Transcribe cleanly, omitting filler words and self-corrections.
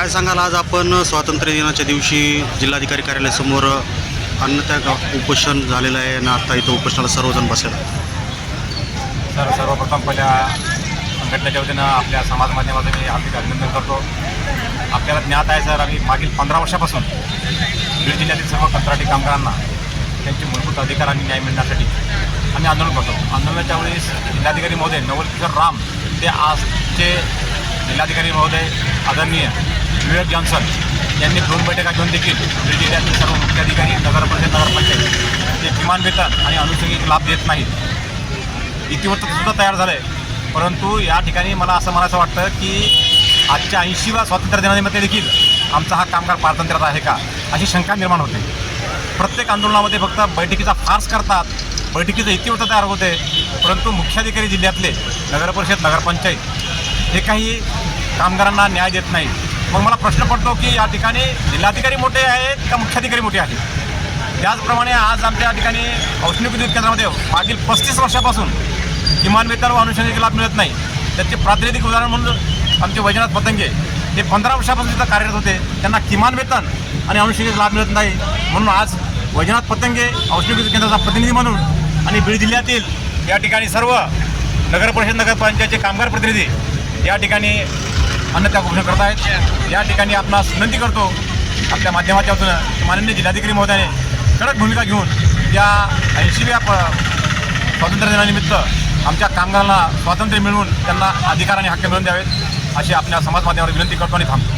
काय सांगाल, आज आपण स्वातंत्र्य दिनाच्या दिवशी जिल्हाधिकारी कार्यालयासमोर अन्नत्याग उपोषण झालेलं आहे आणि आता इथं उपोषणाला सर्वजण बसेल. सर्वप्रथम पहिल्या संघटनेच्या वतीनं आपल्या समाज माध्यमातून मी हार्दिक अभिनंदन करतो. आपल्याला ज्ञात आहे सर, आम्ही मागील 15 वर्षापासून बीड जिल्ह्यातील सर्व कंत्राटी कामगारांना त्यांचे मूलभूत अधिकार आणि न्याय मिळण्यासाठी आम्ही आंदोलन करतो. आंदोलनाच्या वेळेस जिल्हाधिकारी महोदय नवल किशोर राम ते आजचे जिल्हाधिकारी महोदय आदरणीय विवेक जॉन्सन यांनी 2 बैठका घेऊन देखील बीड जिल्ह्यातील सर्व मुख्याधिकारी, नगर परिषद, नगरपंचायत ते किमान वेतन आणि अनुषंगिक लाभ देत नाहीत. इतिवृत्तसुद्धा तयार झालं आहे. परंतु या ठिकाणी मला असं म्हणायचं वाटतं की आजच्या 80व्या स्वातंत्र्य दिनानिमित्त देखील आमचा हा कामगार पारतंत्र्यात आहे का, अशी शंका निर्माण होते. प्रत्येक आंदोलनामध्ये फक्त बैठकीचा फार्स करतात, बैठकीचं इतिवृत्त तयार होते, परंतु मुख्याधिकारी जिल्ह्यातले, नगरपरिषद, नगरपंचायत हे काही कामगारांना न्याय देत नाही. मग मला प्रश्न पडतो की या ठिकाणी जिल्हाधिकारी मोठे आहेत का मुख्याधिकारी मोठे आहेत. त्याचप्रमाणे आज आमच्या ठिकाणी औष्णिक विद्युत केंद्रामध्ये मागील 35 वर्षापासून किमान वेतन व अनुषंगिक लाभ मिळत नाही. त्याचे प्रातिनिधिक उदाहरण म्हणून आमचे वैजनाथ पतंगे ते 15 वर्षापासून तिथं कार्यरत होते, त्यांना किमान वेतन आणि अनुषंगिक लाभ मिळत नाही. म्हणून आज वैजनाथ पतंगे औष्णिक विद्युत केंद्राचा प्रतिनिधी म्हणून आणि बीड जिल्ह्यातील या ठिकाणी सर्व नगरपरिषद, नगरपंचायतचे कामगार प्रतिनिधी या ठिकाणी अन्नत्याग उपोषण करत आहेत. या ठिकाणी आपणास विनंती करतो आपल्या माध्यमाच्या वतीनं की माननीय जिल्हाधिकारी महोदयाने कडक भूमिका घेऊन या 80व्या स्वातंत्र्य दिनानिमित्त आमच्या कामगारांना स्वातंत्र्य मिळवून त्यांना अधिकार आणि हक्क मिळवून द्यावेत, अशी आपल्या समाज माध्यमावर विनंती करतो आणि थांबतो.